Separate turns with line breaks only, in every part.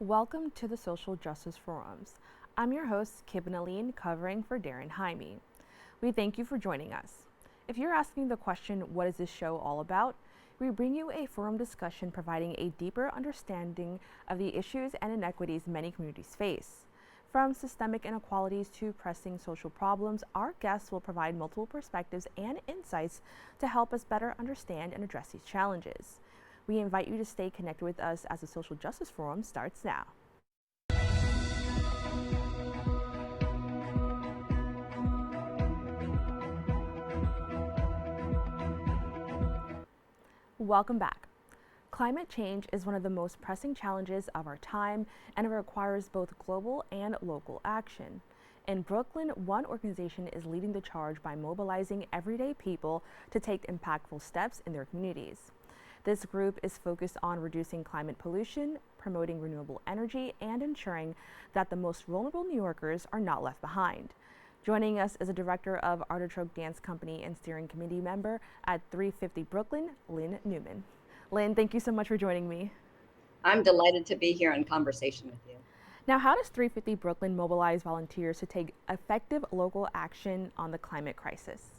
Welcome to the Social Justice Forums. I'm your host, Lynn, covering for Daren Jaime. We thank you for joining us. If you're asking the question, what is this show all about? We bring you a forum discussion providing a deeper understanding of the issues and inequities many communities face. From systemic inequalities to pressing social problems, our guests will provide multiple perspectives and insights to help us better understand and address these challenges. We invite you to stay connected with us as the Social Justice Forum starts now. Welcome back. Climate change is one of the most pressing challenges of our time, and it requires both global and local action. In Brooklyn, one organization is leading the charge by mobilizing everyday people to take impactful steps in their communities. This group is focused on reducing climate pollution, promoting renewable energy, and ensuring that the most vulnerable New Yorkers are not left behind. Joining us is a director of Artichoke Dance Company and steering committee member at 350 Brooklyn, Lynn Neuman. Lynn, thank you so much for joining me.
I'm delighted to be here in conversation with you.
Now, how does 350 Brooklyn mobilize volunteers to take effective local action on the climate crisis?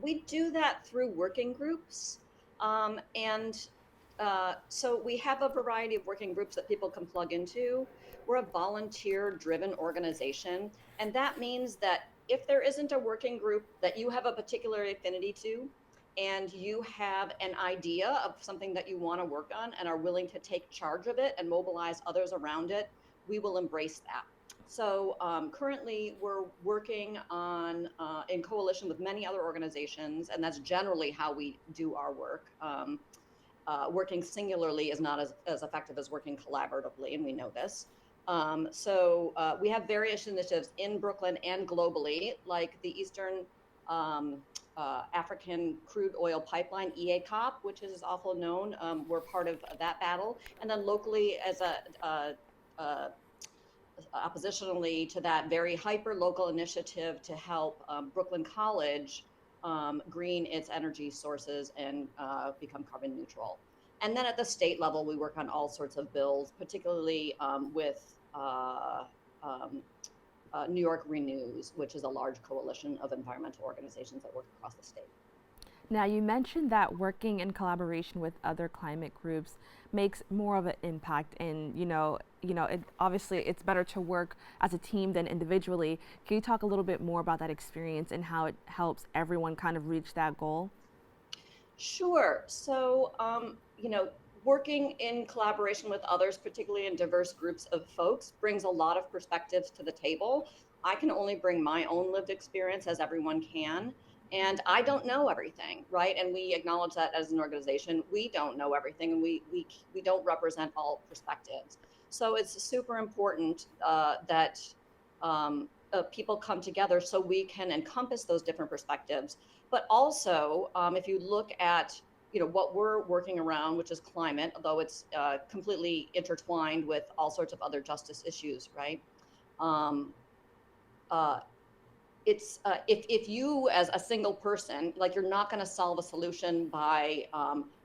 We do that through working groups. So we have a variety of working groups that people can plug into. We're a volunteer-driven organization, and that means that if there isn't a working group that you have a particular affinity to, and you have an idea of something that you want to work on and are willing to take charge of it and mobilize others around it, we will embrace that. So currently we're working on in coalition with many other organizations, and that's generally how we do our work. Working singularly is not as effective as working collaboratively, and we know this. We have various initiatives in Brooklyn and globally, like the Eastern African Crude Oil Pipeline, EACOP, which is also known. We're part of that battle. And then locally, as oppositionally to that, very hyper-local initiative to help Brooklyn College green its energy sources and become carbon neutral. And then at the state level, we work on all sorts of bills, particularly with New York Renews, which is a large coalition of environmental organizations that work across the state.
Now, you mentioned that working in collaboration with other climate groups makes more of an impact, and obviously it's better to work as a team than individually. Can you talk a little bit more about that experience and how it helps everyone kind of reach that goal?
Sure. So, working in collaboration with others, particularly in diverse groups of folks, brings a lot of perspectives to the table. I can only bring my own lived experience, as everyone can. And I don't know everything, right? And we acknowledge that as an organization. We don't know everything, and we don't represent all perspectives. So it's super important that people come together so we can encompass those different perspectives. But also, if you look at what we're working around, which is climate, although it's completely intertwined with all sorts of other justice issues, right? Um, uh, it's if you as a single person, like, you're not going to solve a solution by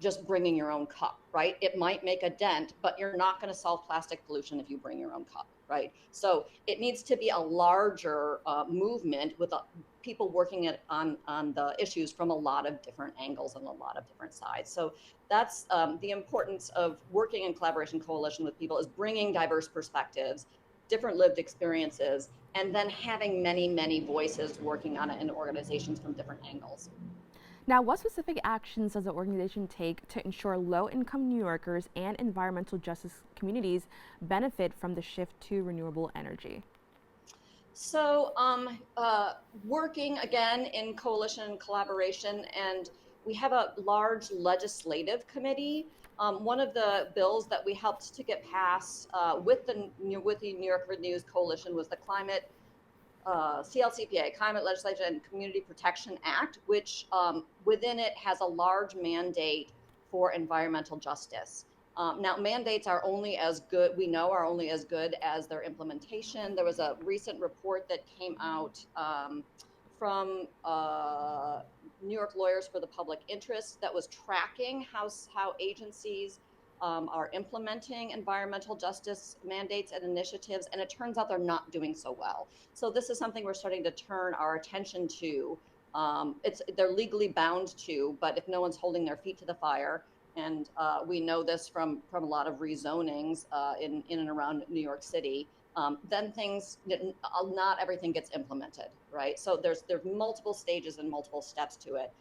just bringing your own cup, right? It might make a dent, but you're not going to solve plastic pollution if you bring your own cup, right? So it needs to be a larger movement with people working on the issues from a lot of different angles and a lot of different sides. So that's the importance of working in collaboration coalition with people, is bringing diverse perspectives, different lived experiences, and then having many, many voices working on it in organizations from different angles.
Now, what specific actions does the organization take to ensure low-income New Yorkers and environmental justice communities benefit from the shift to renewable energy?
So working again in coalition and collaboration, and we have a large legislative committee. One of the bills that we helped to get passed with the New York Renews Coalition was the CLCPA, Climate Legislation and Community Protection Act, which within it has a large mandate for environmental justice. Now, mandates are only as good, we know, are only as good as their implementation. There was a recent report that came out from New York Lawyers for the Public Interest that was tracking how agencies are implementing environmental justice mandates and initiatives, and it turns out they're not doing so well. So this is something we're starting to turn our attention to. They're legally bound to, but if no one's holding their feet to the fire, and we know this from a lot of rezonings in and around New York City, then not everything gets implemented, right? So there's multiple stages and multiple steps to it.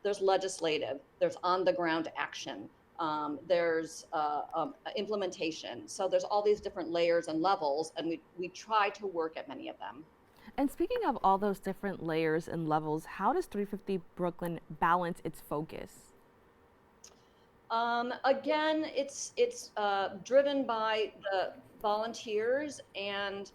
There's legislative, there's on the ground action, there's implementation. So there's all these different layers and levels, and we try to work at many of them.
And speaking of all those different layers and levels, how does 350 Brooklyn balance its focus?
Again, it's driven by the volunteers, and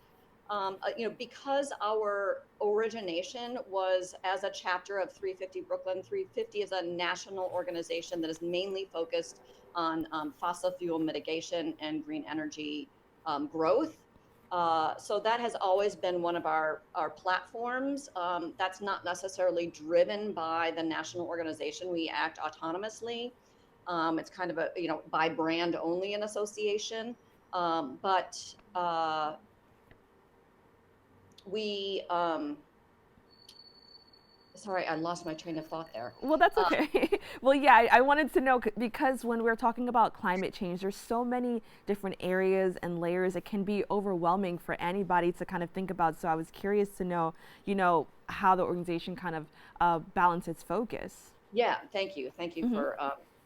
because our origination was as a chapter of 350 Brooklyn. 350 is a national organization that is mainly focused on fossil fuel mitigation and green energy growth. So that has always been one of our platforms. That's not necessarily driven by the national organization. We act autonomously. It's kind of by brand only an association. But we, sorry, I lost my train of thought there.
Well, that's okay. Well, yeah, I wanted to know because when we're talking about climate change, there's so many different areas and layers. It can be overwhelming for anybody to kind of think about. So I was curious to know, how the organization kind of balances its focus.
Yeah, thank you. Thank you for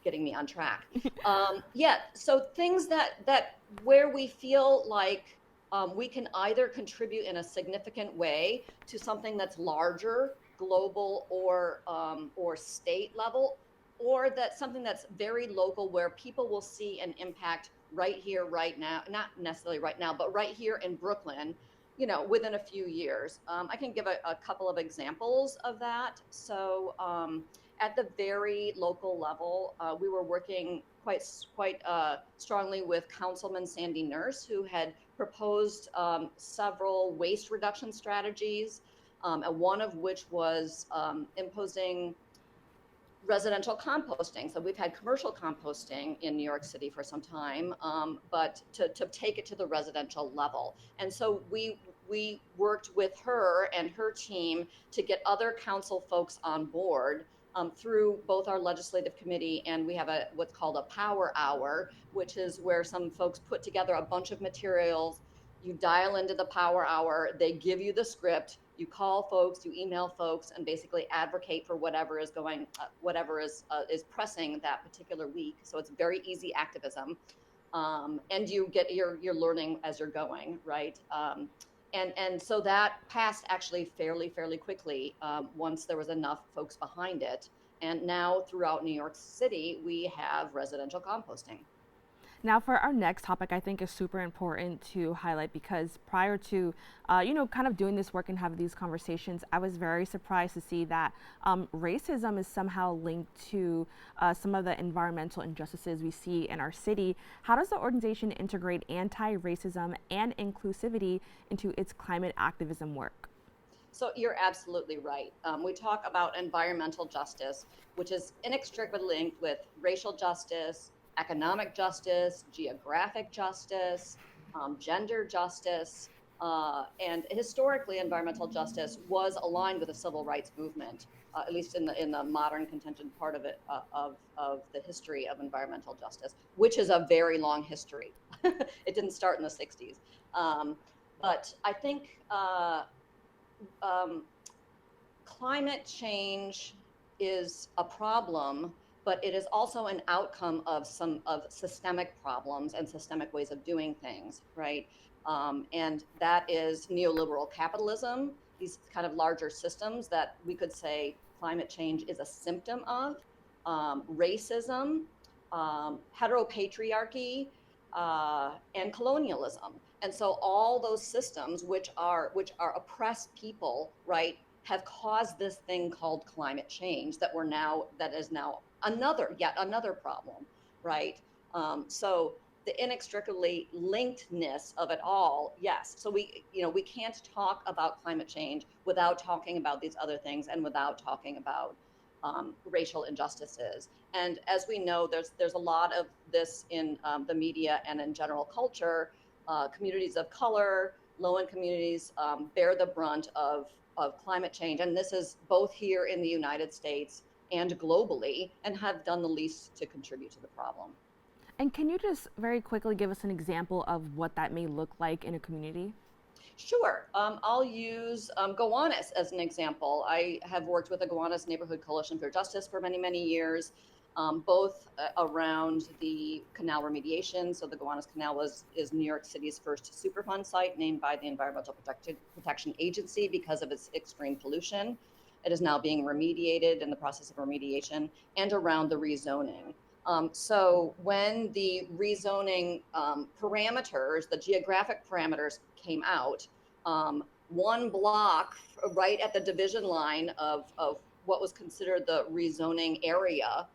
getting me on track. Yeah, so things that where we feel like we can either contribute in a significant way to something that's larger, global, or state level, or that something that's very local where people will see an impact right here, right now, not necessarily right now, but right here in Brooklyn, within a few years. I can give a couple of examples of that. So at the very local level, we were working quite strongly with Councilman Sandy Nurse, who had proposed several waste reduction strategies, and one of which was imposing residential composting. So we've had commercial composting in New York City for some time, but to take it to the residential level. And so we worked with her and her team to get other council folks on board through both our legislative committee, and we have what's called a power hour, which is where some folks put together a bunch of materials. You dial into the power hour, they give you the script, you call folks, you email folks, and basically advocate for whatever is is pressing that particular week. So it's very easy activism, and you're learning as you're going, right? And so that passed actually fairly quickly once there was enough folks behind it. And now throughout New York City, we have residential composting.
Now, for our next topic, I think is super important to highlight because prior to, kind of doing this work and having these conversations, I was very surprised to see that racism is somehow linked to some of the environmental injustices we see in our city. How does the organization integrate anti-racism and inclusivity into its climate activism work?
So you're absolutely right. We talk about environmental justice, which is inextricably linked with racial justice, economic justice, geographic justice, gender justice, and historically, environmental justice was aligned with the civil rights movement, at least in the modern contingent part of it of the history of environmental justice, which is a very long history. It didn't start in the 60s, but I think climate change is a problem, but it is also an outcome of systemic problems and systemic ways of doing things, right? And that is neoliberal capitalism, these kind of larger systems that we could say climate change is a symptom of, racism, heteropatriarchy, and colonialism. And so all those systems which are oppressed people, right, have caused this thing called climate change that is now yet another problem, right? So the inextricably linkedness of it all, yes. So we can't talk about climate change without talking about these other things and without talking about racial injustices. And as we know, there's a lot of this in the media and in general culture. Communities of color, low-income communities bear the brunt of climate change. And this is both here in the United States and globally, and have done the least to contribute to the problem.
And can you just very quickly give us an example of what that may look like in a community?
Sure. I'll use Gowanus as an example. I have worked with the Gowanus Neighborhood Coalition for Justice for many, many years, both around the canal remediation. So the Gowanus Canal is New York City's first Superfund site, named by the Environmental Protection Agency because of its extreme pollution. It is now being remediated, in the process of remediation, and around the rezoning. So when the rezoning parameters, the geographic parameters came out, one block right at the division line of what was considered the rezoning area,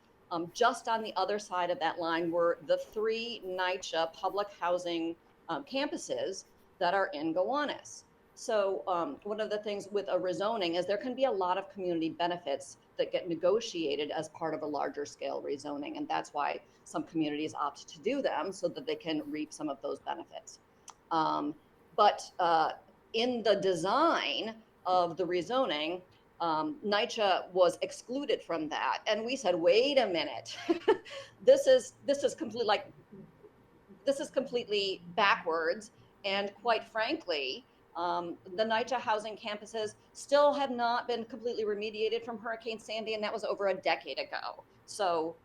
just on the other side of that line were the 3 NYCHA public housing campuses that are in Gowanus. So one of the things with a rezoning is there can be a lot of community benefits that get negotiated as part of a larger scale rezoning. And that's why some communities opt to do them, so that they can reap some of those benefits. But in the design of the rezoning, NYCHA was excluded from that. And we said, wait a minute, this is completely backwards. And quite frankly, the NYCHA housing campuses still have not been completely remediated from Hurricane Sandy, and that was over a decade ago. So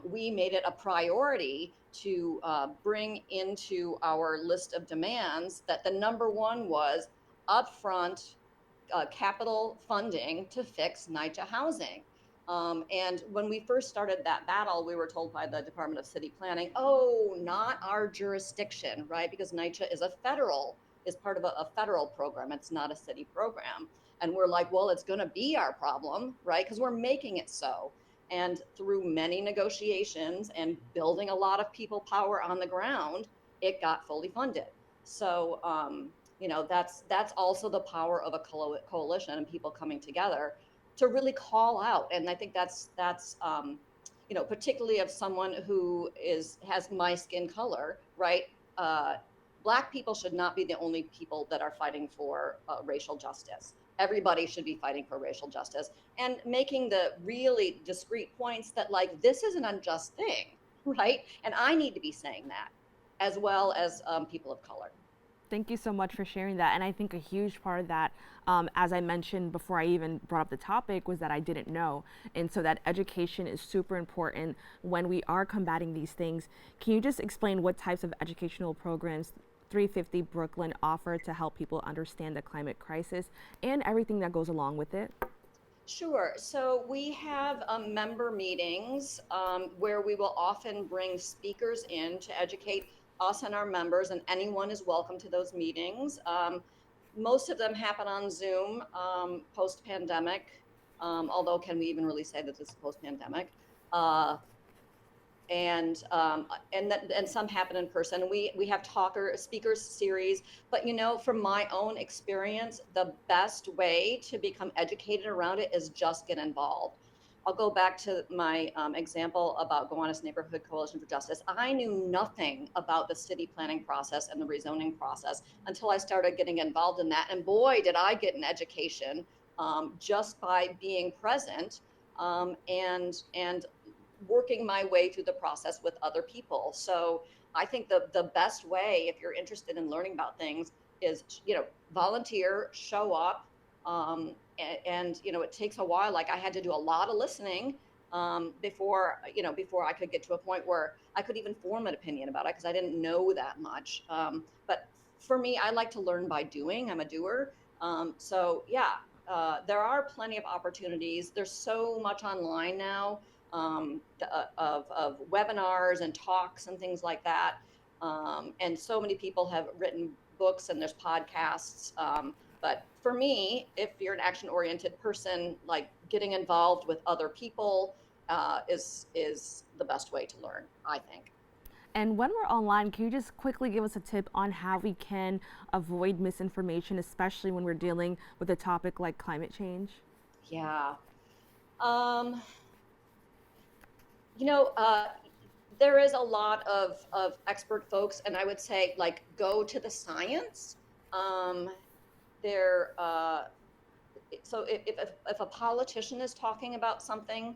we made it a priority to bring into our list of demands that the number one was upfront capital funding to fix NYCHA housing. And when we first started that battle, we were told by the Department of City Planning, oh, not our jurisdiction, right? Because NYCHA is part of a federal program. It's not a city program. And we're like, well, it's going to be our problem, right? Because we're making it so. And through many negotiations and building a lot of people power on the ground, it got fully funded. So, that's also the power of a coalition and people coming together to really call out. And I think that's particularly of someone who has my skin color, right? Black people should not be the only people that are fighting for racial justice. Everybody should be fighting for racial justice and making the really discrete points that, like, this is an unjust thing, right? And I need to be saying that, as well as people of color.
Thank you so much for sharing that. And I think a huge part of that, as I mentioned before I even brought up the topic, was that I didn't know. And so that education is super important when we are combating these things. Can you just explain what types of educational programs 350 Brooklyn offer to help people understand the climate crisis and everything that goes along with it?
Sure. So we have member meetings where we will often bring speakers in to educate us and our members, and anyone is welcome to those meetings. Most of them happen on Zoom post-pandemic, although can we even really say that this is post-pandemic? And some happen in person. We have speakers series, but from my own experience, the best way to become educated around it is just get involved. I'll go back to my example about Gowanus Neighborhood Coalition for Justice. I knew nothing about the city planning process and the rezoning process until I started getting involved in that. And boy, did I get an education just by being present and working my way through the process with other people. So I think the best way, if you're interested in learning about things, is volunteer, show up. And it takes a while. Like, I had to do a lot of listening before I could get to a point where I could even form an opinion about it, because I didn't know that much. But for me, I like to learn by doing. I'm a doer. There are plenty of opportunities. There's so much online now of webinars and talks and things like that. And so many people have written books, and there's podcasts. But for me, if you're an action-oriented person, like, getting involved with other people is the best way to learn, I think.
And when we're online, can you just quickly give us a tip on how we can avoid misinformation, especially when we're dealing with a topic like climate change?
Yeah. Um, you know, there is a lot of expert folks, and I would say, like, go to the science. Um, there, so if a politician is talking about something,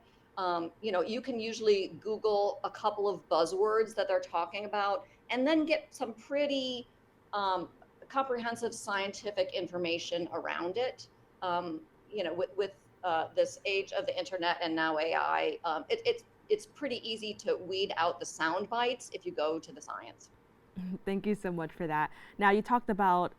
you know, you can usually Google a couple of buzzwords that they're talking about, and then get some pretty um, comprehensive scientific information around it. You know, with this age of the internet and now AI, it's pretty easy to weed out the sound bites if you go to the science.
Thank you so much for that. Now, you talked about,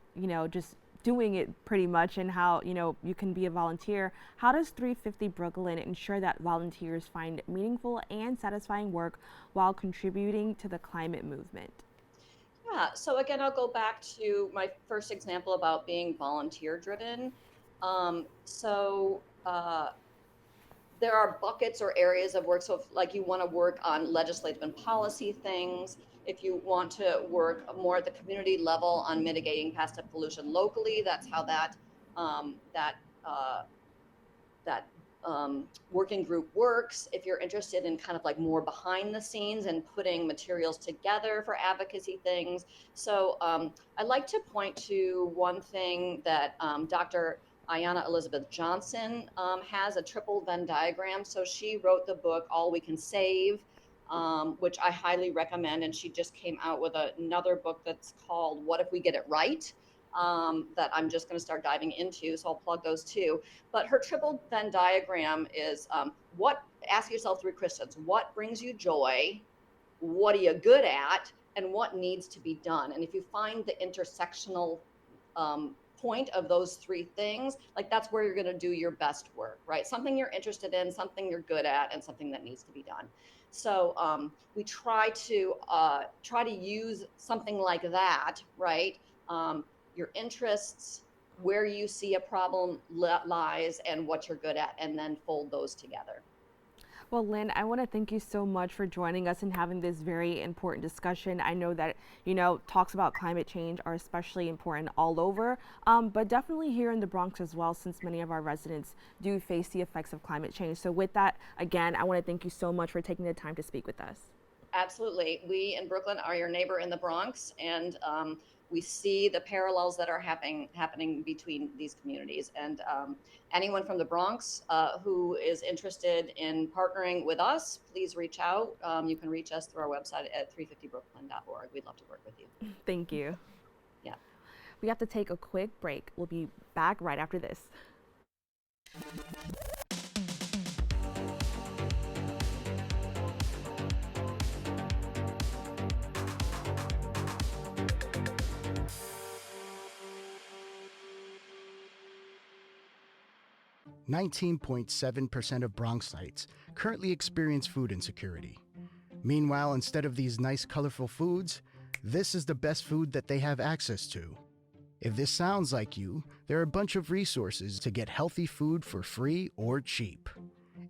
just doing it pretty much and how, you can be a volunteer. How does 350 Brooklyn ensure that volunteers find meaningful and satisfying work while contributing to the climate movement?
Yeah, so again, I'll go back to my first example about being volunteer driven. There are buckets or areas of work. So if like you want to work on legislative and policy things, if you want to work more at the community level on mitigating past pollution locally, that's how um, that uh, that working group works. If you're interested in kind of like more behind the scenes and putting materials together for advocacy things. So I'd like to point to one thing that Dr. Ayanna Elizabeth Johnson has, a triple Venn diagram. So she wrote the book All We Can Save, which I highly recommend. And she just came out with another book that's called What If We Get It Right? That I'm just going to start diving into. So I'll plug those too. But her triple Venn diagram is ask yourself three questions. What brings you joy? What are you good at? And what needs to be done? And if you find the intersectional point of those three things, like that's where you're going to do your best work, right? Something you're interested in, something you're good at, and something that needs to be done. So we try to use something like that, right? Your interests, where you see a problem lies, and what you're good at, and then fold those together.
Well, Lynn, I want to thank you so much for joining us and having this very important discussion. I know that, talks about climate change are especially important all over, but definitely here in the Bronx as well, since many of our residents do face the effects of climate change. So with that, again, I want to thank you so much for taking the time to speak with us.
Absolutely. We in Brooklyn are your neighbor in the Bronx, and we see the parallels that are happening between these communities. And anyone from the Bronx who is interested in partnering with us, please reach out. You can reach us through our website at 350brooklyn.org. We'd love to work with you.
Thank you.
Yeah.
We have to take a quick break. We'll be back right after this.
Nineteen 19.7% of Bronxites currently experience food insecurity. Meanwhile, instead of these nice, colorful foods, this is the best food that they have access to. If this sounds like you, there are a bunch of resources to get healthy food for free or cheap.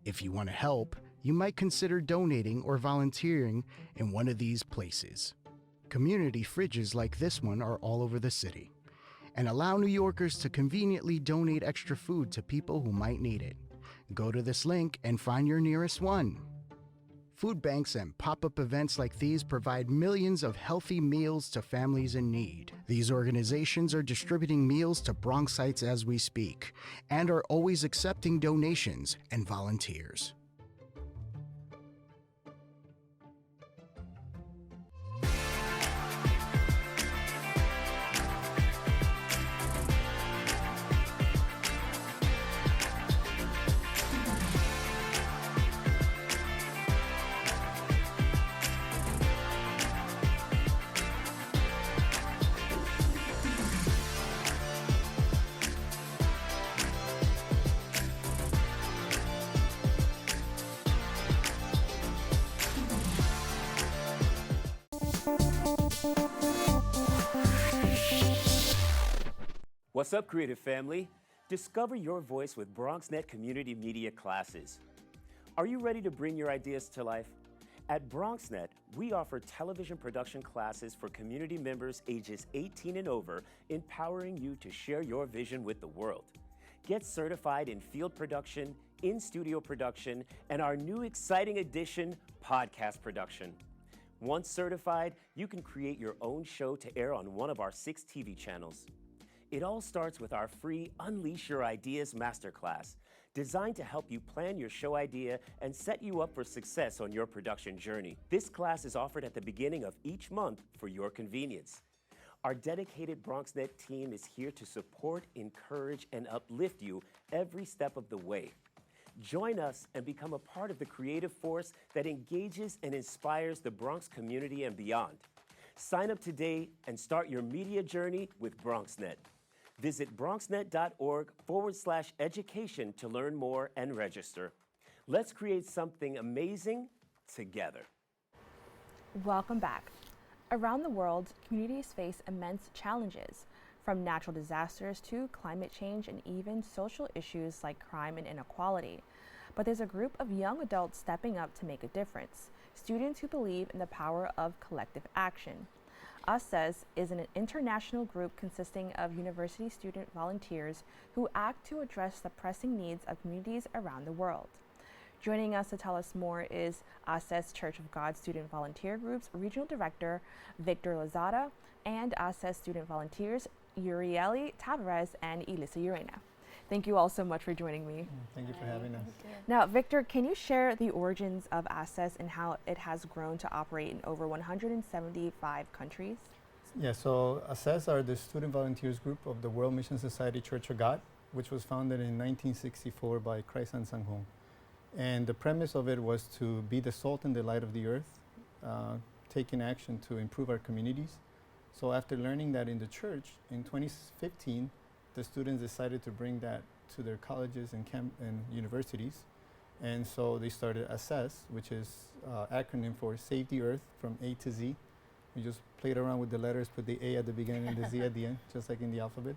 If you want to help, you might consider donating or volunteering in one of these places. Community fridges like this one are all over the city and allow New Yorkers to conveniently donate extra food to people who might need it. Go to this link and find your nearest one. Food banks and pop-up events like these provide millions of healthy meals to families in need. These organizations are distributing meals to Bronxites as we speak, and are always accepting donations and volunteers.
What's up, creative family? Discover your voice with BronxNet community media classes. Are you ready to bring your ideas to life? At BronxNet, we offer television production classes for community members ages 18 and over, empowering you to share your vision with the world. Get certified in field production, in-studio production and our new exciting addition, podcast production. Once certified, you can create your own show to air on one of our 6 TV channels. It all starts with our free Unleash Your Ideas Masterclass, designed to help you plan your show idea and set you up for success on your production journey. This class is offered at the beginning of each month for your convenience. Our dedicated BronxNet team is here to support, encourage, and uplift you every step of the way. Join us and become a part of the creative force that engages and inspires the Bronx community and beyond. Sign up today and start your media journey with BronxNet. Visit bronxnet.org/education to learn more and register. Let's create something amazing together.
Welcome back. Around the world, communities face immense challenges, from natural disasters to climate change and even social issues like crime and inequality. But there's a group of young adults stepping up to make a difference, students who believe in the power of collective action. ASEZ is an international group consisting of university student volunteers who act to address the pressing needs of communities around the world. Joining us to tell us more is ASEZ Church of God Student Volunteer Group's Regional Director, Victor Lozada, and ASEZ Student Volunteers, Yuriely, Taveras, and Elisa, Ureña. Thank you all so much for joining me.
Thank you for having us.
Now, Victor, can you share the origins of ASEZ and how it has grown to operate in over 175 countries?
Yeah, so ASEZ are the student volunteers group of the World Mission Society Church of God, which was founded in 1964 by Christ Sang Hong. And the premise of it was to be the salt and the light of the earth, taking action to improve our communities. So after learning that in the church, in 2015, the students decided to bring that to their colleges and universities. And so they started ASEZ, which is acronym for Save the Earth from A to Z. We just played around with the letters, put the A at the beginning and the Z at the end, just like in the alphabet.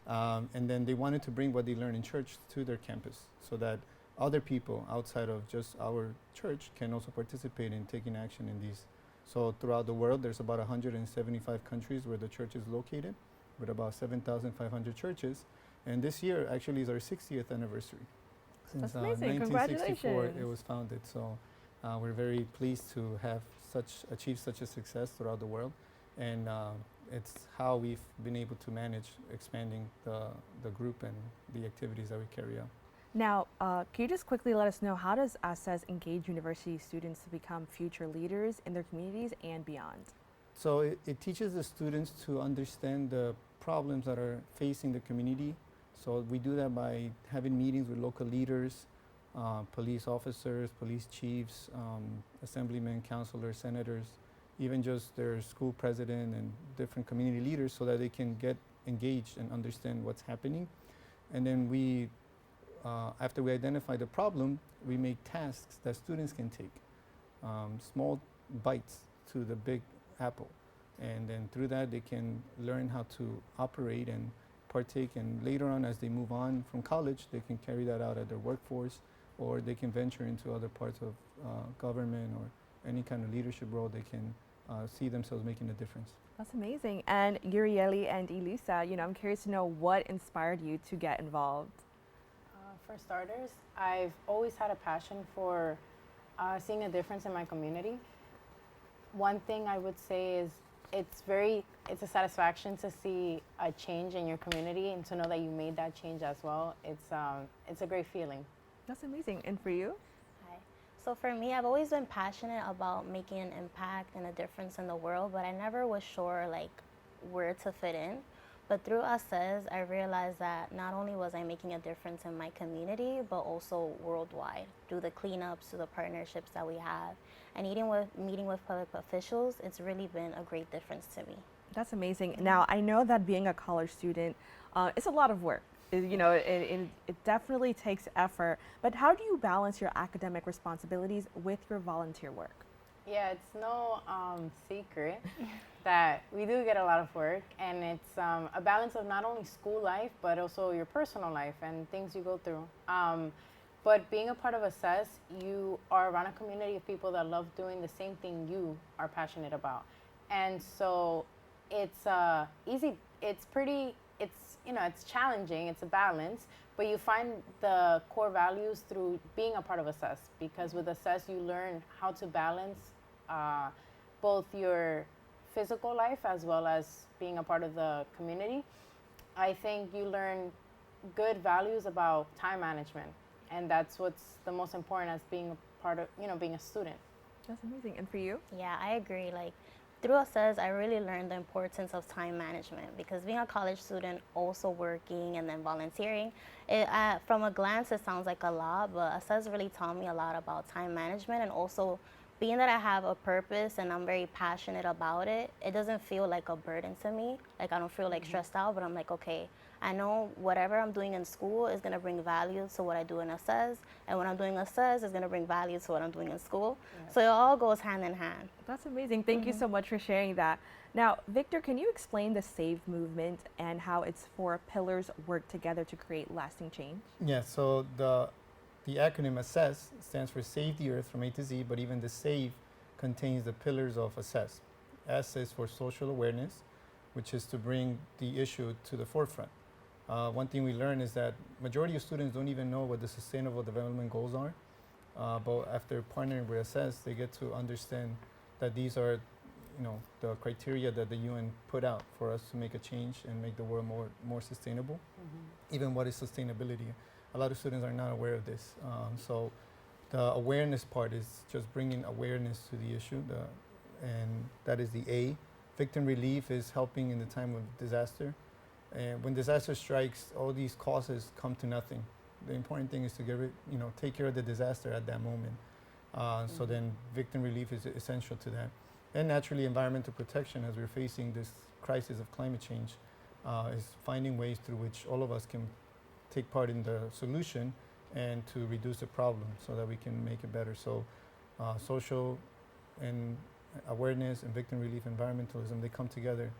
And then they wanted to bring what they learned in church to their campus so that other people outside of just our church can also participate in taking action in these. So throughout the world, there's about 175 countries where the church is located, with about 7,500 churches. And this year actually is our 60th anniversary.
That's
Since
amazing.
1964 it
Congratulations.
was founded. So we're very pleased to have achieved such a success throughout the world. And it's how we've been able to manage expanding the group and the activities that we carry out.
Now, can you just quickly let us know, how does ASEZ engage university students to become future leaders in their communities and beyond?
So it teaches the students to understand the problems that are facing the community. So we do that by having meetings with local leaders, police officers, police chiefs, assemblymen, councilors, senators, even just their school president and different community leaders, so that they can get engaged and understand what's happening. And then we, after we identify the problem, we make tasks that students can take, small bites to the big apple. And then through that, they can learn how to operate and partake. And later on, as they move on from college, they can carry that out at their workforce, or they can venture into other parts of government or any kind of leadership role. They can see themselves making a difference.
That's amazing. And Yuriely and Elisa, I'm curious to know what inspired you to get involved.
For starters, I've always had a passion for seeing a difference in my community. One thing I would say is it's a satisfaction to see a change in your community and to know that you made that change as well. It's a great feeling.
That's amazing. And for you?
Hi. So for me, I've always been passionate about making an impact and a difference in the world, but I never was sure where to fit in. But through ASEZ, I realized that not only was I making a difference in my community, but also worldwide through the cleanups, through the partnerships that we have. And meeting with public officials, it's really been a great difference to me.
That's amazing. Now, I know that being a college student, it's a lot of work. It definitely takes effort. But how do you balance your academic responsibilities with your volunteer work?
Yeah, it's no secret that we do get a lot of work, and it's a balance of not only school life, but also your personal life and things you go through. But being a part of ASEZ, you are around a community of people that love doing the same thing you are passionate about. And so it's easy. It's pretty it's, you know, it's challenging, it's a balance, but you find the core values through being a part of ASEZ, because with ASEZ you learn how to balance both your physical life as well as being a part of the community. I think you learn good values about time management, and that's what's the most important as being a part of, you know, being a student.
That's amazing. And for you?
Yeah, I agree. Like through ASEZ, I really learned the importance of time management, because being a college student, also working and then volunteering, from a glance it sounds like a lot, but ASEZ really taught me a lot about time management, and also being that I have a purpose and I'm very passionate about it, it doesn't feel like a burden to me. Like I don't feel like stressed out, but I'm like, okay, I know whatever I'm doing in school is gonna bring value to what I do in ASEZ, and what I'm doing in ASEZ is gonna bring value to what I'm doing in school. Yes. So it all goes hand in hand.
That's amazing. Thank you so much for sharing that. Now, Victor, can you explain the SAVE movement and how its 4 pillars work together to create lasting change?
Yeah, so the acronym ASEZ stands for Save the Earth from A to Z, but even the SAVE contains the pillars of ASEZ. S is for social awareness, which is to bring the issue to the forefront. One thing we learn is that majority of students don't even know what the Sustainable Development Goals are, but after partnering with ASEZ, they get to understand that these are, you know, the criteria that the UN put out for us to make a change and make the world more sustainable. Even what is sustainability? A lot of students are not aware of this. So the awareness part is just bringing awareness to the issue, and that is the A. Victim relief is helping in the time of disaster. And when disaster strikes, all these causes come to nothing. The important thing is to take care of the disaster at that moment. So then victim relief is essential to that. And naturally, environmental protection, as we're facing this crisis of climate change, is finding ways through which all of us can take part in the solution and to reduce the problem so that we can make it better. So social and awareness and victim relief, environmentalism, they come together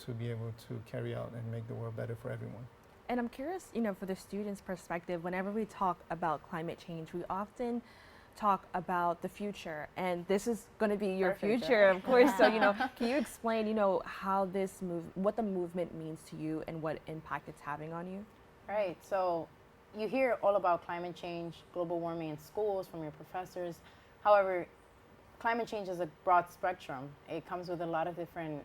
to be able to carry out and make the world better for everyone.
And I'm curious, for the students' perspective, whenever we talk about climate change, we often talk about the future, and this is going to be your future, of course. So, can you explain, how what the movement means to you and what impact it's having on you?
Right. So you hear all about climate change, global warming in schools from your professors. However, climate change is a broad spectrum. It comes with a lot of different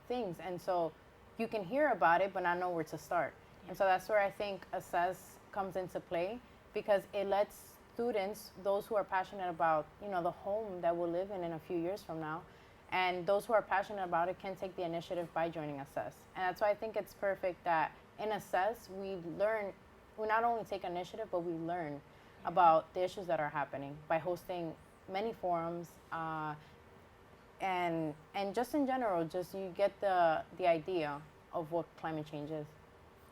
things. And so you can hear about it, but not know where to start. And so that's where I think ASEZ comes into play, because it lets students, those who are passionate about, the home that we'll live in a few years from now, and those who are passionate about it can take the initiative by joining ASEZ. And that's why I think it's perfect that in ASEZ, we not only take initiative, but we learn about the issues that are happening by hosting many forums, and just in general, just you get the idea of what climate change is.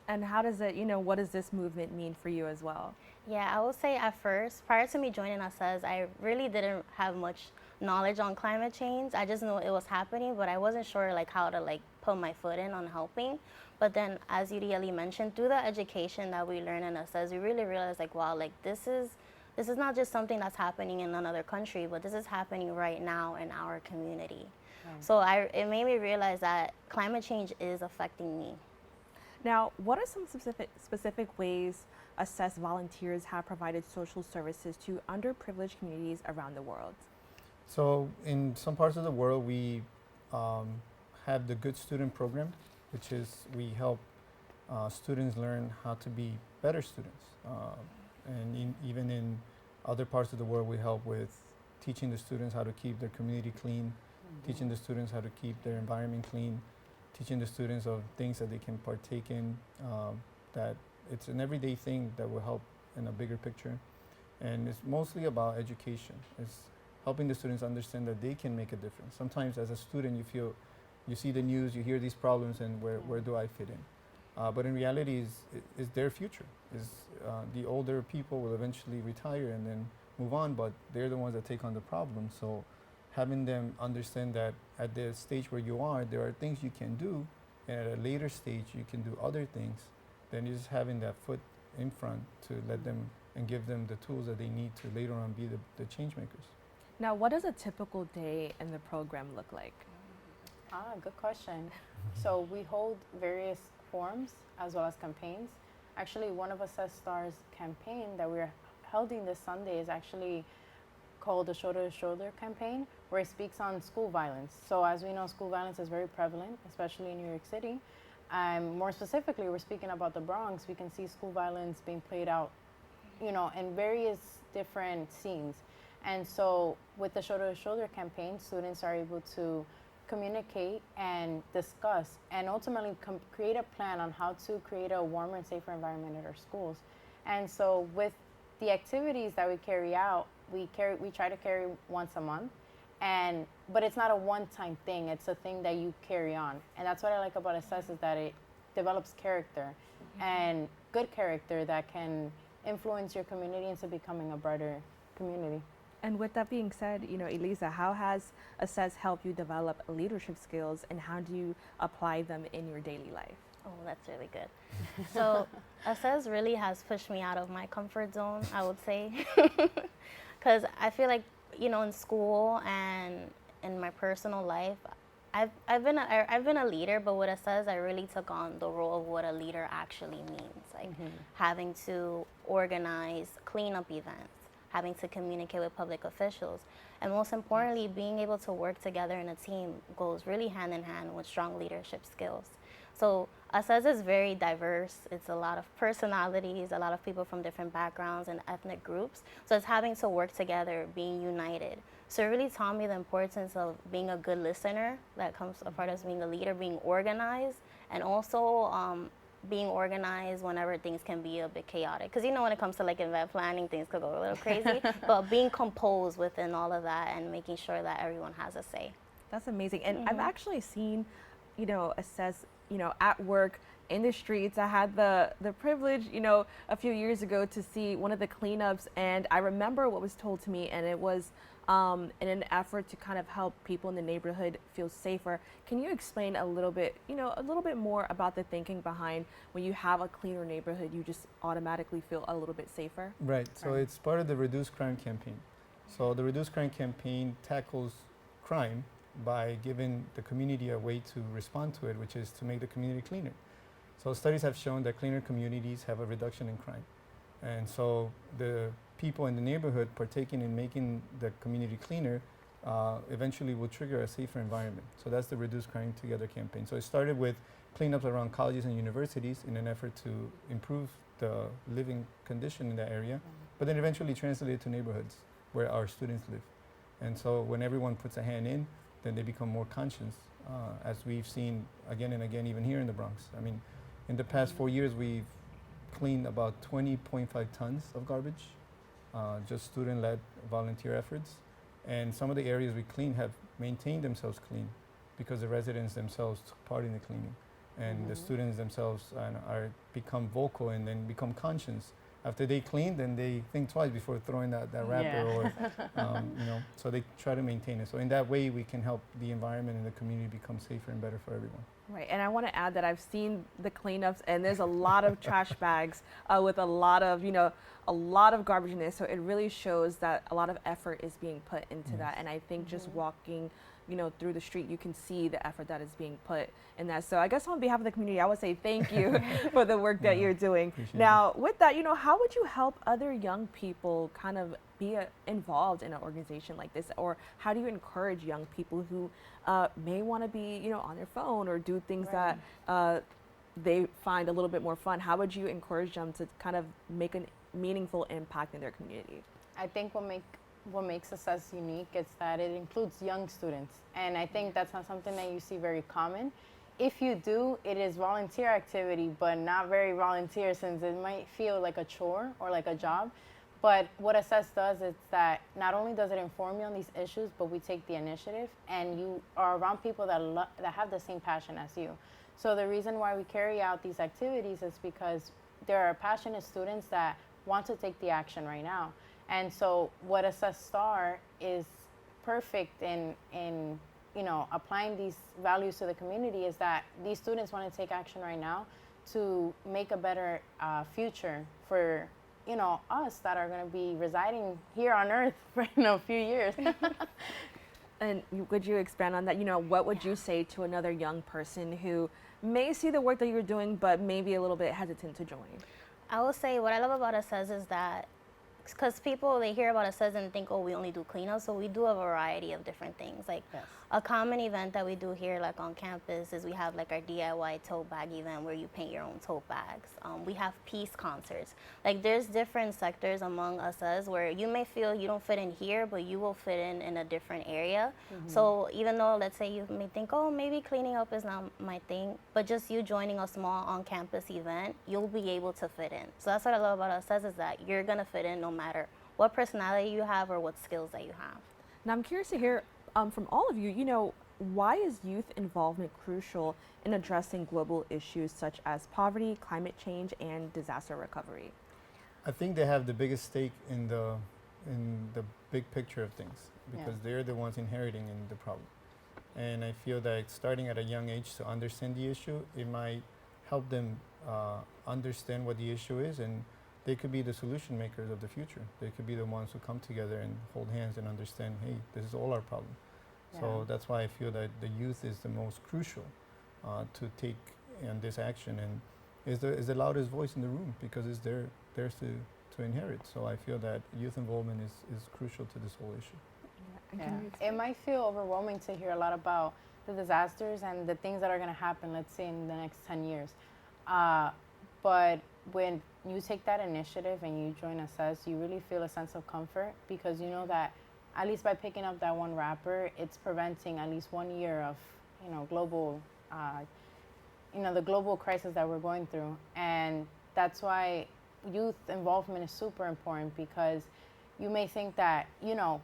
And how does it, what does this movement mean for you as well?
Yeah, I will say at first, prior to me joining ASEZ, I really didn't have much knowledge on climate change. I just knew it was happening, but I wasn't sure how to put my foot in on helping. But then, as Yuriely mentioned, through the education that we learn in ASEZ, we really realized wow, this is not just something that's happening in another country, but this is happening right now in our community. Right. So it made me realize that climate change is affecting me.
Now, what are some specific ways ASEZ volunteers have provided social services to underprivileged communities around the world?
So in some parts of the world, we have the Good Student Program, which is we help students learn how to be better students. And even in other parts of the world, we help with teaching the students how to keep their community clean, teaching the students how to keep their environment clean, teaching the students of things that they can partake in, that it's an everyday thing that will help in a bigger picture. And it's mostly about education. It's helping the students understand that they can make a difference. Sometimes as a student, you see the news, you hear these problems, and where do I fit in? But in reality, is their future. The older people will eventually retire and then move on, but they're the ones that take on the problem. So having them understand that at the stage where you are, there are things you can do, and at a later stage you can do other things, then just having that foot in front to let them and give them the tools that they need to later on be the change makers.
Now, what does a typical day in the program look like?
Good question. So we hold various forums as well as campaigns. Actually, one of ASEZ Star's campaign that we're holding this Sunday is actually called the Shoulder to Shoulder campaign, where it speaks on school violence. So as we know, school violence is very prevalent, especially in New York City. More specifically, we're speaking about the Bronx. We can see school violence being played out, in various different scenes. And so with the Shoulder to Shoulder campaign, students are able to communicate and discuss and ultimately create a plan on how to create a warmer and safer environment at our schools. And so with the activities that we carry out, we try to carry once a month, but it's not a one-time thing. It's a thing that you carry on, and that's what I like about ASEZ, is that it develops character, and good character that can influence your community into becoming a brighter community.
And with that being said, Elisa, how has ASEZ helped you develop leadership skills, and how do you apply them in your daily life?
Oh, that's really good. So ASEZ really has pushed me out of my comfort zone, I would say. Because I feel like, in school and in my personal life, I've been a leader, but with ASEZ, I really took on the role of what a leader actually means. Like having to organize cleanup events, having to communicate with public officials, and most importantly, being able to work together in a team goes really hand in hand with strong leadership skills. So ASEZ is very diverse. It's a lot of personalities, a lot of people from different backgrounds and ethnic groups. So it's having to work together, being united. So it really taught me the importance of being a good listener. That comes a part of being a leader, being organized, and also being organized whenever things can be a bit chaotic. Because when it comes to like event planning, things could go a little crazy. But being composed within all of that and making sure that everyone has a say.
That's amazing. And I've actually seen, ASEZ, at work, in the streets. I had the privilege, a few years ago to see one of the cleanups, and I remember what was told to me, and it was in an effort to kind of help people in the neighborhood feel safer. Can you explain a little bit more about the thinking behind when you have a cleaner neighborhood, you just automatically feel a little bit safer?
Right, so it's part of the Reduce Crime campaign. So the Reduce Crime campaign tackles crime by giving the community a way to respond to it, which is to make the community cleaner. So studies have shown that cleaner communities have a reduction in crime. And so the people in the neighborhood partaking in making the community cleaner eventually will trigger a safer environment. So that's the Reduce Crime Together campaign. So it started with cleanups around colleges and universities in an effort to improve the living condition in that area, but then eventually translated to neighborhoods where our students live. And so when everyone puts a hand in, then they become more conscious, as we've seen again and again, even here in the Bronx. I mean, in the past 4 years, we've cleaned about 20.5 tons of garbage, just student-led volunteer efforts. And some of the areas we clean have maintained themselves clean because the residents themselves took part in the cleaning. And the students themselves are become vocal and then become conscious. After they clean, then they think twice before throwing that wrapper or, so they try to maintain it. So in that way, we can help the environment and the community become safer and better for everyone.
Right, and I want to add that I've seen the cleanups, and there's a lot of trash bags with a lot of garbage in there. So it really shows that a lot of effort is being put into that. And I think just walking, through the street, you can see the effort that is being put in that. So I guess on behalf of the community, I would say thank you for the work that you're doing.
Appreciate
now, with that, how would you help other young people kind of be involved in an organization like this? Or how do you encourage young people who may want to be, on their phone or do things that they find a little bit more fun? How would you encourage them to kind of make a meaningful impact in their community?
I think what makes ASEZ unique is that it includes young students. And I think that's not something that you see very common. If you do, it is volunteer activity, but not very volunteer, since it might feel like a chore or like a job. But what ASEZ does is that not only does it inform you on these issues, but we take the initiative, and you are around people that have the same passion as you. So the reason why we carry out these activities is because there are passionate students that want to take the action right now. And so what ASEZ Star is perfect in applying these values to the community is that these students want to take action right now to make a better future for us that are going to be residing here on Earth for a few years.
And would you expand on that? What would you say to another young person who may see the work that you're doing, but maybe a little bit hesitant to join?
I will say what I love about ASEZ is that because people, they hear about ASEZ and think, oh, we only do cleanup. So we do a variety of different things. Like a common event that we do here, like on campus, is we have like our DIY tote bag event where you paint your own tote bags. We have peace concerts. Like there's different sectors among ASEZ where you may feel you don't fit in here, but you will fit in a different area. So even though, let's say you may think, oh, maybe cleaning up is not my thing, but just you joining a small on-campus event, you'll be able to fit in. So that's what I love about ASEZ, is that you're gonna fit in no matter what personality you have or what skills that you have.
Now I'm curious to hear from all of you, why is youth involvement crucial in addressing global issues such as poverty, climate change, and disaster recovery?
I think they have the biggest stake in the big picture of things, because they're the ones inheriting in the problem. And I feel that starting at a young age to understand the issue, it might help them understand what the issue is, and they could be the solution makers of the future. They could be the ones who come together and hold hands and understand, hey, this is all our problem. So that's why I feel that the youth is the most crucial to take on this action, and is the loudest voice in the room, because it's theirs to inherit. So I feel that youth involvement is crucial to this whole issue.
It might feel overwhelming to hear a lot about the disasters and the things that are going to happen, let's say, in the next 10 years. But when you take that initiative and you join ASEZ, you really feel a sense of comfort, because you know that at least by picking up that one wrapper, it's preventing at least 1 year of, global, the global crisis that we're going through. And that's why youth involvement is super important, because you may think that,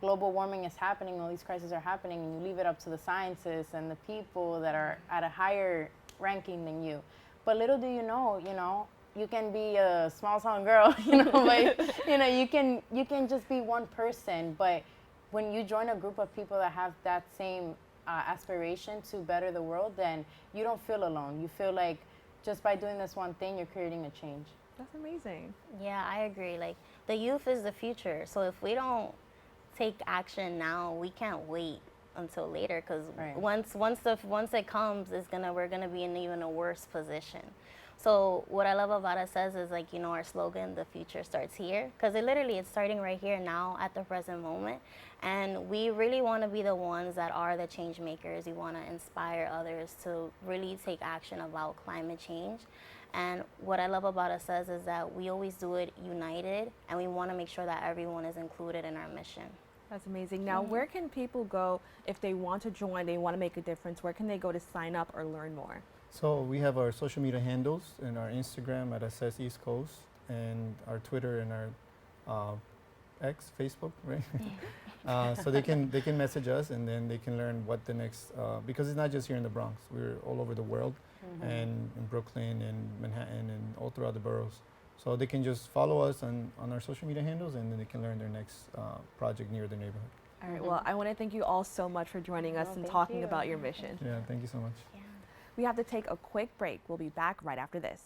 global warming is happening, all these crises are happening, and you leave it up to the scientists and the people that are at a higher ranking than you. But little do you know, you can be a small town girl, but, you can just be one person. But when you join a group of people that have that same aspiration to better the world, then you don't feel alone. You feel like just by doing this one thing, you're creating a change.
That's amazing.
Yeah, I agree. Like, the youth is the future. So if we don't take action now, we can't wait until later, because once it comes, we're gonna be in even a worse position. So what I love about ASEZ is, like, our slogan, the future starts here, because it's starting right here now at the present moment. And we really want to be the ones that are the change makers. We want to inspire others to really take action about climate change. And what I love about ASEZ is that we always do it united, and we want to make sure that everyone is included in our mission.
That's amazing. Now, where can people go if they want to join, they want to make a difference? Where can they go to sign up or learn more?
So we have our social media handles, and our Instagram at ASEZ East Coast, and our Twitter and our Facebook, right? So they can message us, and then they can learn what the next, because it's not just here in the Bronx. We're all over the world, and in Brooklyn and Manhattan and all throughout the boroughs. So they can just follow us on our social media handles, and then they can learn their next project near their neighborhood.
All right. Well, I want to thank you all so much for joining us and talking about your mission.
Yeah, thank you so much.
Yeah.
We have to take a quick break. We'll be back right after this.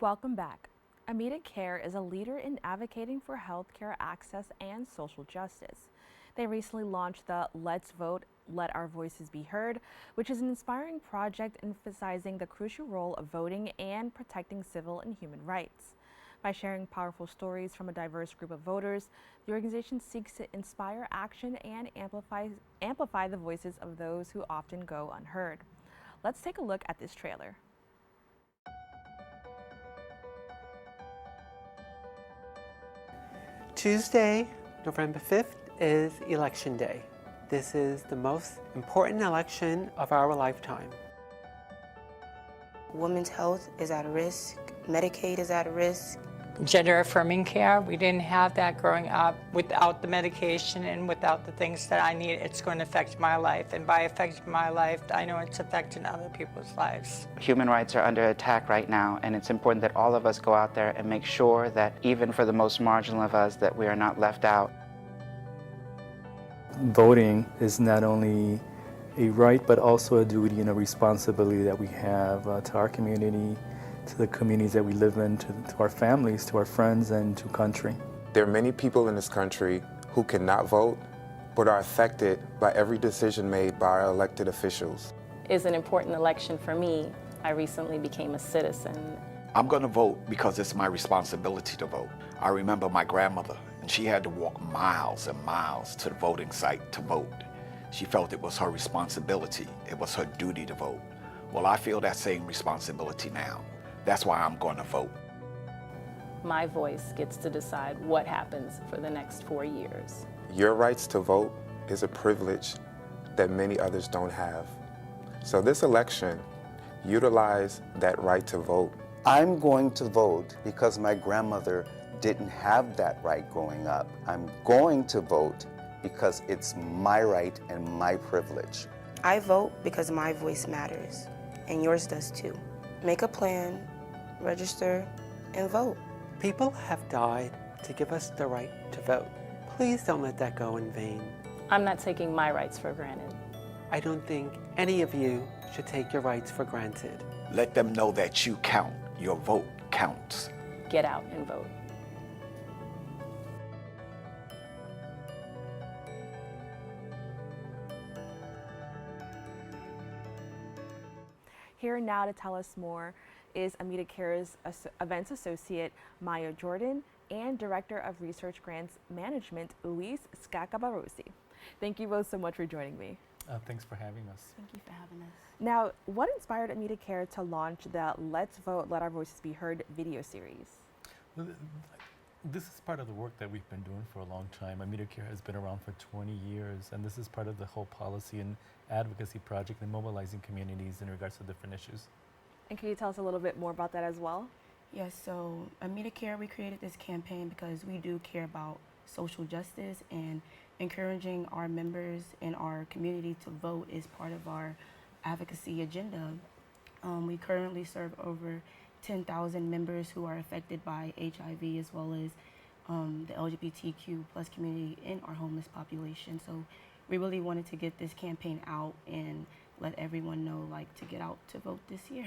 Welcome back. Amida Care is a leader in advocating for healthcare access and social justice. They recently launched the Let's Vote, Let Our Voices Be Heard, which is an inspiring project emphasizing the crucial role of voting and protecting civil and human rights. By sharing powerful stories from a diverse group of voters, the organization seeks to inspire action and amplify the voices of those who often go unheard. Let's take a look at this trailer.
Tuesday, November 5th is Election Day. This is the most important election of our lifetime.
Women's health is at risk, Medicaid is at risk.
Gender affirming care, we didn't have that growing up. Without the medication and without the things that I need, it's going to affect my life. And by affecting my life, I know it's affecting other people's lives.
Human rights are under attack right now, and it's important that all of us go out there and make sure that even for the most marginal of us, that we are not left out.
Voting is not only a right, but also a duty and a responsibility that we have to our community, to the communities that we live in, to our families, to our friends, and to country.
There are many people in this country who cannot vote, but are affected by every decision made by our elected officials.
It's an important election for me. I recently became a citizen.
I'm going to vote because it's my responsibility to vote. I remember my grandmother, and she had to walk miles and miles to the voting site to vote. She felt it was her responsibility, it was her duty to vote. Well, I feel that same responsibility now. That's why I'm going to vote.
My voice gets to decide what happens for the next 4 years.
Your rights to vote is a privilege that many others don't have. So this election, utilize that right to vote.
I'm going to vote because my grandmother didn't have that right growing up. I'm going to vote because it's my right and my privilege.
I vote because my voice matters, and yours does too. Make a plan, register, and vote.
People have died to give us the right to vote. Please don't let that go in vain.
I'm not taking my rights for granted.
I don't think any of you should take your rights for granted.
Let them know that you count. Your vote counts.
Get out and vote.
Here now to tell us more is Amida Care's Events Associate, Miah Jordan, and Director of Research Grants Management, Elisa Scaccabarrozzi. Thank you both so much for joining me.
Thanks for having us.
Thank you for having us.
Now, what inspired Amida Care to launch the Let's Vote, Let Our Voices Be Heard video series?
Well, this is part of the work that we've been doing for a long time. Amida Care has been around for 20 years, and this is part of the whole policy and advocacy project in mobilizing communities in regards to different issues.
And can you tell us a little bit more about that as well?
Yes, so Amida Care, we created this campaign because we do care about social justice, and encouraging our members in our community to vote is part of our advocacy agenda. We currently serve over 10,000 members who are affected by HIV, as well as the LGBTQ plus community in our homeless population. So we really wanted to get this campaign out and let everyone know, like, to get out to vote this year.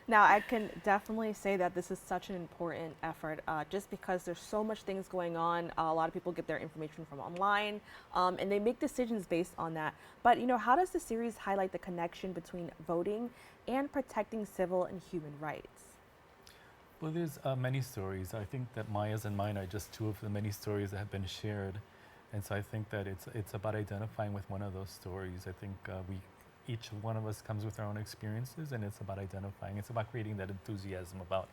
Now, I can definitely say that this is such an important effort, just because there's so much things going on. A lot of people get their information from online, and they make decisions based on that. But, you know, how does the series highlight the connection between voting and protecting civil and human rights?
Well, there's many stories. I think that Miah's and mine are just two of the many stories that have been shared. And so I think that it's about identifying with one of those stories. I think each one of us comes with our own experiences, and it's about identifying. It's about creating that enthusiasm about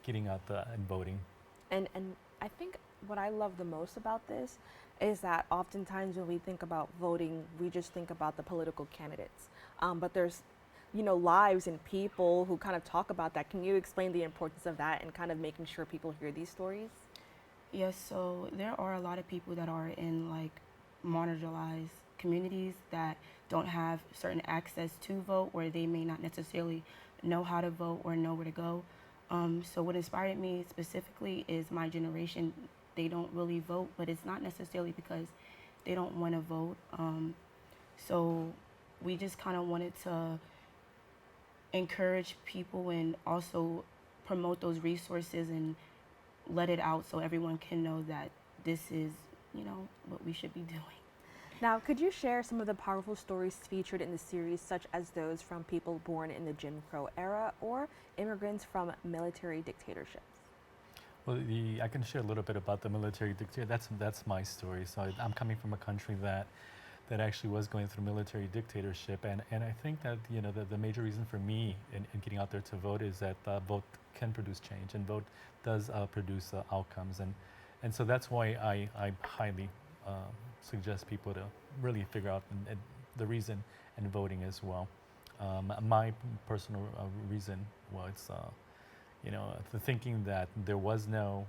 getting out and voting.
And I think what I love the most about this is that oftentimes when we think about voting, we just think about the political candidates. But there's, you know, lives and people who kind of talk about that. Can you explain the importance of that and kind of making sure people hear these stories?
Yes, so there are a lot of people that are in, like, marginalized communities that don't have certain access to vote, or they may not necessarily know how to vote or know where to go. So what inspired me specifically is my generation. They don't really vote, but it's not necessarily because they don't want to vote. So we just kind of wanted to encourage people and also
promote those resources and let it out so everyone can know that this is, you know, what we should be doing.
Now, could you share some of the powerful stories featured in the series, such as those from people born in the Jim Crow era or immigrants from military dictatorships?
Well, I can share a little bit about the military dictator. That's my story. So I'm coming from a country that actually was going through military dictatorship, and I think that, you know, the major reason for me in getting out there to vote is that vote can produce change, and vote does produce outcomes, and so that's why I highly suggest people to really figure out the reason in voting as well. My personal reason was, you know, the thinking that there was no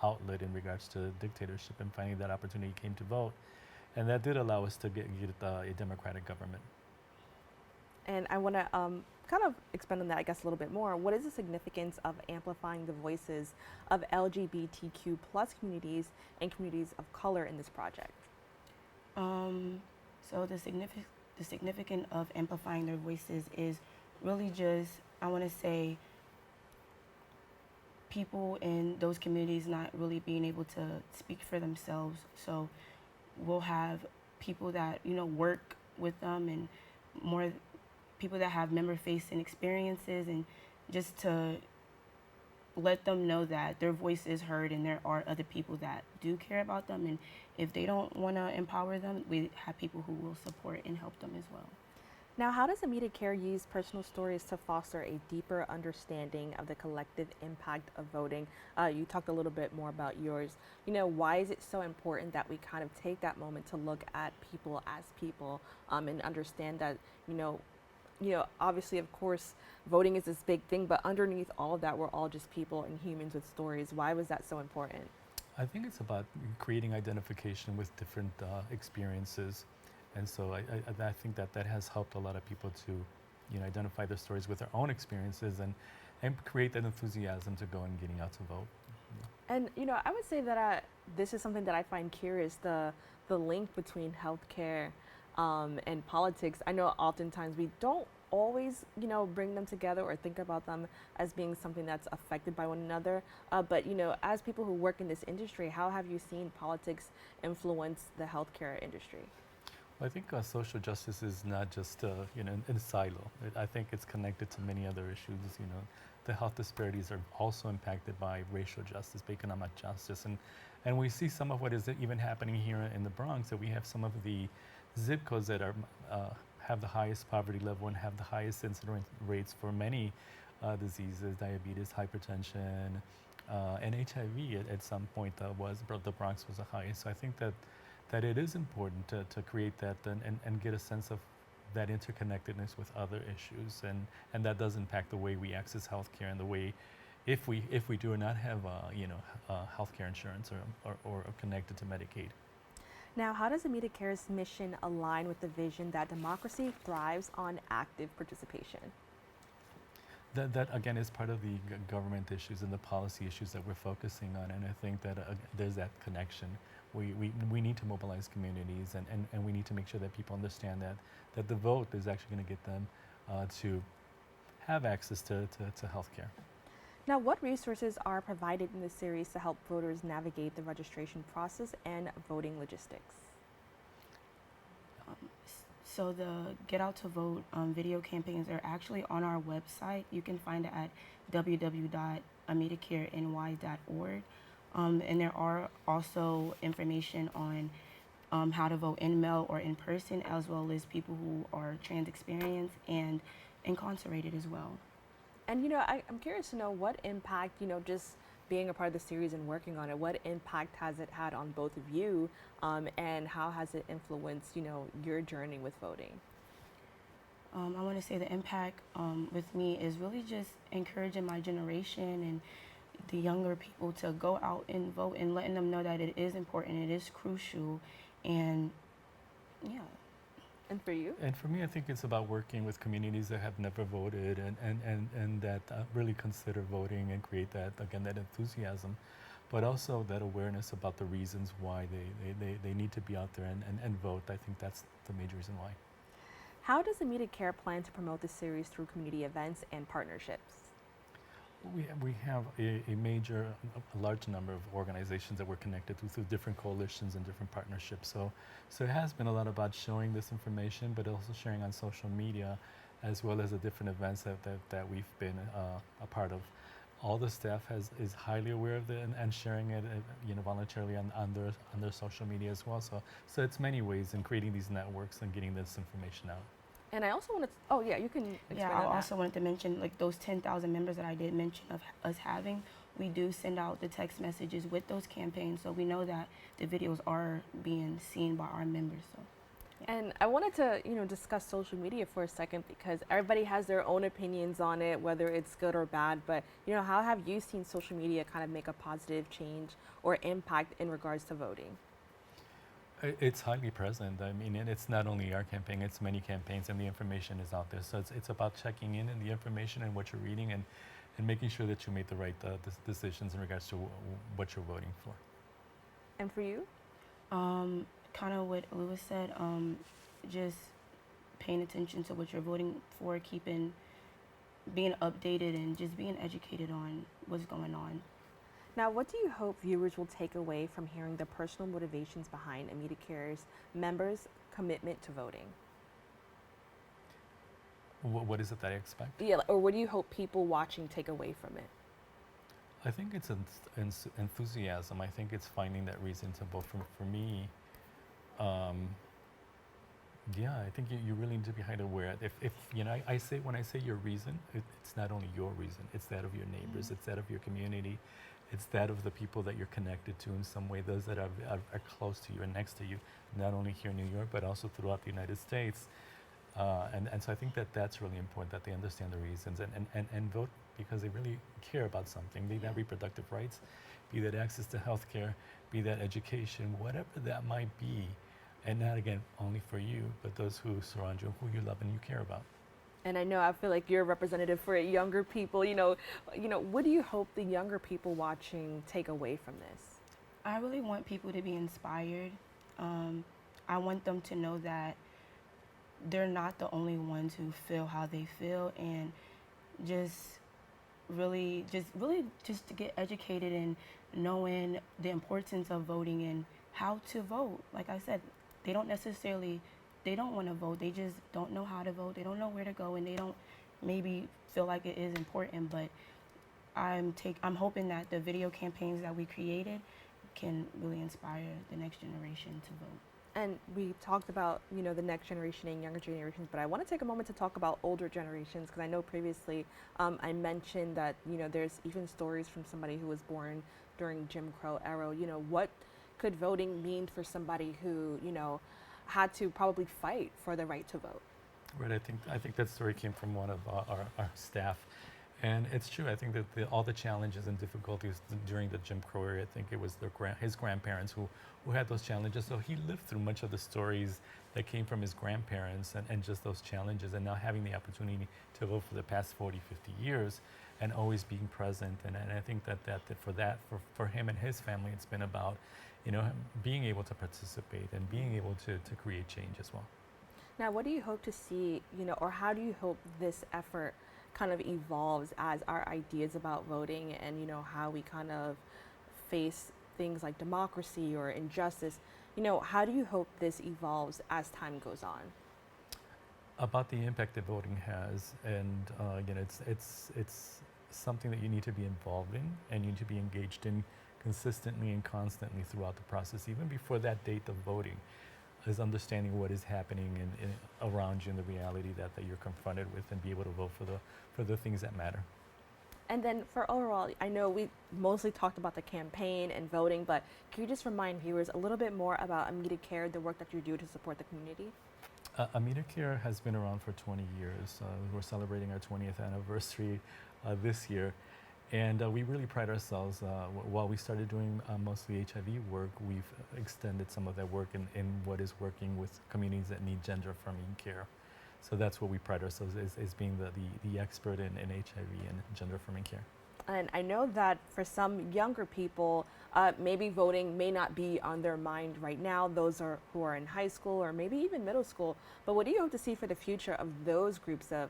outlet in regards to dictatorship, and finding that opportunity came to vote, and that did allow us to get a democratic government.
And I want to kind of expand on that, I guess, a little bit more. What is the significance of amplifying the voices of LGBTQ plus communities and communities of color in this project?
So the significance of amplifying their voices is really just, I want to say, people in those communities not really being able to speak for themselves. So we'll have people that, you know, work with them, and more people that have member-facing experiences, and just to let them know that their voice is heard and there are other people that do care about them, and if they don't want to empower them, we have people who will support and help them as well.
Now, how does Amida Care use personal stories to foster a deeper understanding of the collective impact of voting? You talked a little bit more about yours. You know, why is it so important that we kind of take that moment to look at people as people, and understand that, you know, obviously, of course, voting is this big thing, but underneath all of that, we're all just people and humans with stories. Why was that so important?
I think it's about creating identification with different experiences. And so I think that has helped a lot of people to, you know, identify their stories with their own experiences, and create that enthusiasm to go and getting out to vote.
And, you know, I would say that this is something that I find curious, the link between healthcare and politics. I know oftentimes we don't always, you know, bring them together or think about them as being something that's affected by one another. But, you know, as people who work in this industry, how have you seen politics influence the healthcare industry?
Well, I think social justice is not just, you know, in a silo. I think it's connected to many other issues. You know, the health disparities are also impacted by racial justice, by economic justice, and we see some of what is even happening here in the Bronx. That we have some of the zip codes that are have the highest poverty level and have the highest incidence rates for many diseases, diabetes, hypertension, and HIV. At some point, the Bronx was the highest. So I think that it is important to create that and get a sense of that interconnectedness with other issues, and that does impact the way we access healthcare, and the way, if we do not have you know, healthcare insurance or connected to Medicaid.
Now, how does Amida Care's mission align with the vision that democracy thrives on active participation?
That again is part of the government issues and the policy issues that we're focusing on, and I think that there's that connection. We need to mobilize communities, and we need to make sure that people understand that the vote is actually going to get them to have access to healthcare.
Now, what resources are provided in this series to help voters navigate the registration process and voting logistics?
So the Get Out to Vote video campaigns are actually on our website. You can find it at www.amidacareny.org. And there are also information on how to vote in mail or in person, as well as people who are trans experienced and incarcerated as well.
And, you know, I'm curious to know what impact, you know, just being a part of the series and working on it, what impact has it had on both of you, and how has it influenced, you know, your journey with voting?
I want to say the impact with me is really just encouraging my generation and the younger people to go out and vote, and letting them know that it is important, it is crucial, and yeah.
And for you?
And for me, I think it's about working with communities that have never voted, and that really consider voting, and create that, again, that enthusiasm, but also that awareness about the reasons why they need to be out there and vote. I think that's the major reason why.
How does Amida Care plan to promote this series through community events and partnerships?
We have a large number of organizations that we're connected to through different coalitions and different partnerships. So it has been a lot about showing this information, but also sharing on social media, as well as the different events that we've been a part of. All the staff is highly aware of it and sharing it, voluntarily on their social media as well. So it's many ways in creating these networks and getting this information out.
And I also wanted to, oh yeah, you can expand
Yeah,
on
I
that.
also wanted to mention like those 10,000 members that I did mention of us having. We do send out the text messages with those campaigns, so we know that the videos are being seen by our members. So.
And I wanted to, discuss social media for a second because everybody has their own opinions on it, whether it's good or bad. But, how have you seen social media kind of make a positive change or impact in regards to voting?
It's highly present. I mean, and it's not only our campaign, it's many campaigns, and the information is out there. So it's about checking in the information and what you're reading and making sure that you make the right decisions in regards to what you're voting for.
And for you?
Kind of what Lewis said, just paying attention to what you're voting for, being updated and just being educated on what's going on.
Now, what do you hope viewers will take away from hearing the personal motivations behind Amida Care's members' commitment to voting?
What is it that I expect?
Yeah, or what do you hope people watching take away from it?
I think it's enthusiasm. I think it's finding that reason to vote. For me, I think you really need to be highly aware. If I say, when I say your reason, it's not only your reason, it's that of your neighbors, it's that of your community, it's that of the people that you're connected to in some way, those that are close to you and next to you, not only here in New York, but also throughout the United States. And so I think that's really important, that they understand the reasons and vote because they really care about something, be that reproductive rights, be that access to health care, be that education, whatever that might be. And not, again, only for you, but those who surround you, who you love and you care about.
And I feel like you're a representative for younger people. What do you hope the younger people watching take away from this?
I really want people to be inspired. I want them to know that they're not the only ones who feel how they feel, and just to get educated and knowing the importance of voting and how to vote. Like I said, they don't want to vote. They just don't know how to vote. They don't know where to go, and they don't maybe feel like it is important. But I'm hoping that the video campaigns that we created can really inspire the next generation to vote.
And we talked about, the next generation and younger generations, but I want to take a moment to talk about older generations because I know previously I mentioned that, there's even stories from somebody who was born during Jim Crow era. What could voting mean for somebody who, had to probably fight for the right to vote?
Right, I think that story came from one of our staff. And it's true, I think that all the challenges and difficulties during the Jim Crow era, I think it was his grandparents who had those challenges. So he lived through much of the stories that came from his grandparents and just those challenges. And now having the opportunity to vote for the past 40, 50 years and always being present. And I think that for him and his family, it's been about, being able to participate and being able to create change as well.
Now, what do you hope to see, or how do you hope this effort kind of evolves as our ideas about voting and, how we kind of face things like democracy or injustice? How do you hope this evolves as time goes on?
About the impact that voting has, and it's something that you need to be involved in and you need to be engaged in consistently and constantly throughout the process, even before that date of voting, is understanding what is happening around you and the reality that you're confronted with, and be able to vote for the things that matter.
And then for overall, I know we mostly talked about the campaign and voting, but can you just remind viewers a little bit more about Amida Care, the work that you do to support the community?
Amida Care has been around for 20 years. We're celebrating our 20th anniversary this year. And we really pride ourselves, while we started doing mostly HIV work, we've extended some of that work in what is working with communities that need gender-affirming care. So that's what we pride ourselves is being the expert in HIV and gender-affirming care.
And I know that for some younger people, maybe voting may not be on their mind right now, who are in high school or maybe even middle school. But what do you hope to see for the future of those groups of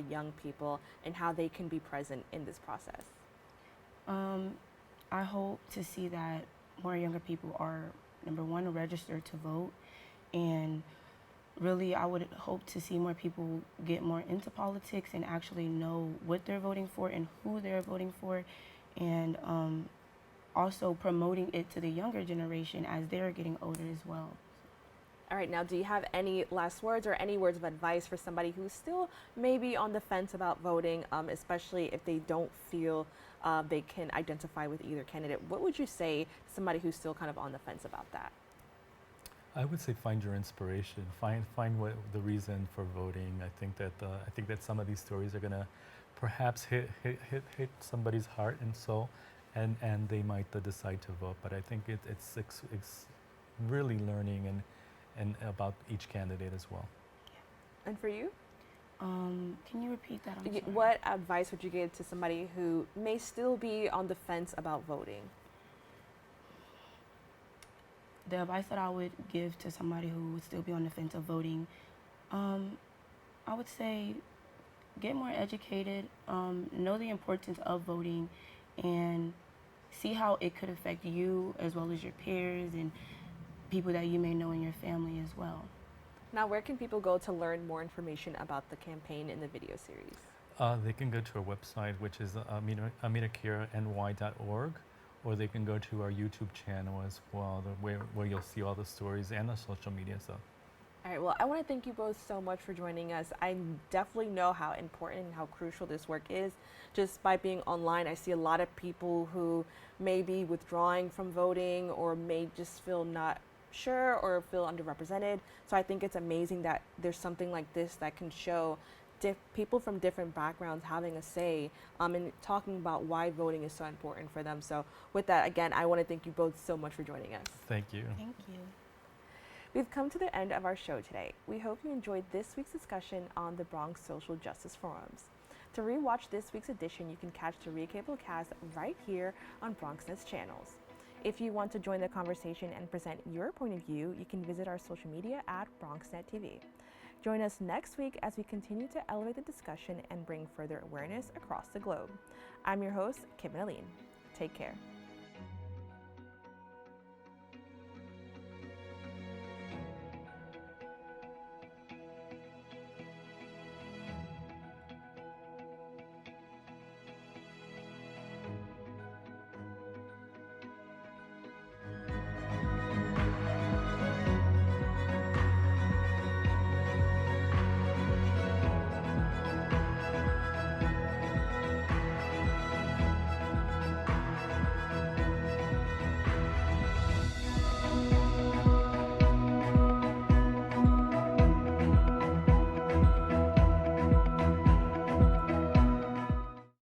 young people and how they can be present in this process?
I hope to see that more younger people are, number one, registered to vote, and really I would hope to see more people get more into politics and actually know what they're voting for and who they're voting for, and also promoting it to the younger generation as they're getting older as well.
All right, now do you have any last words or any words of advice for somebody who's still maybe on the fence about voting, especially if they don't feel they can identify with either candidate? What would you say to somebody who's still kind of on the fence about that?
I would say find your inspiration. Find what the reason for voting. I think that some of these stories are gonna perhaps hit somebody's heart and soul, and they might decide to vote. But I think it's really learning and about each candidate as well.
And for you?
Can you repeat that? I'm sorry.
What advice would you give to somebody who may still be on the fence about voting?
The advice that I would give to somebody who would still be on the fence of voting, I would say get more educated, know the importance of voting, and see how it could affect you as well as your peers and people that you may know in your family as well.
Now, where can people go to learn more information about the campaign in the video series?
They can go to our website, which is amidacareny.org, or they can go to our YouTube channel as well, where you'll see all the stories and the social media stuff.
All right, well, I want to thank you both so much for joining us. I definitely know how important and how crucial this work is. Just by being online, I see a lot of people who may be withdrawing from voting or may just feel not sure or feel underrepresented. So I think it's amazing that there's something like this that can show people from different backgrounds having a say and talking about why voting is so important for them. So with that, again, I want to thank you both so much for joining us.
Thank you.
Thank you.
We've come to the end of our show today. We hope you enjoyed this week's discussion on the Bronx Social Justice Forums. To rewatch this week's edition, you can catch the recable cast right here on BronxNet's channels. If you want to join the conversation and present your point of view, you can visit our social media at BronxNet TV. Join us next week as we continue to elevate the discussion and bring further awareness across the globe. I'm your host, Kim and Aline. Take care.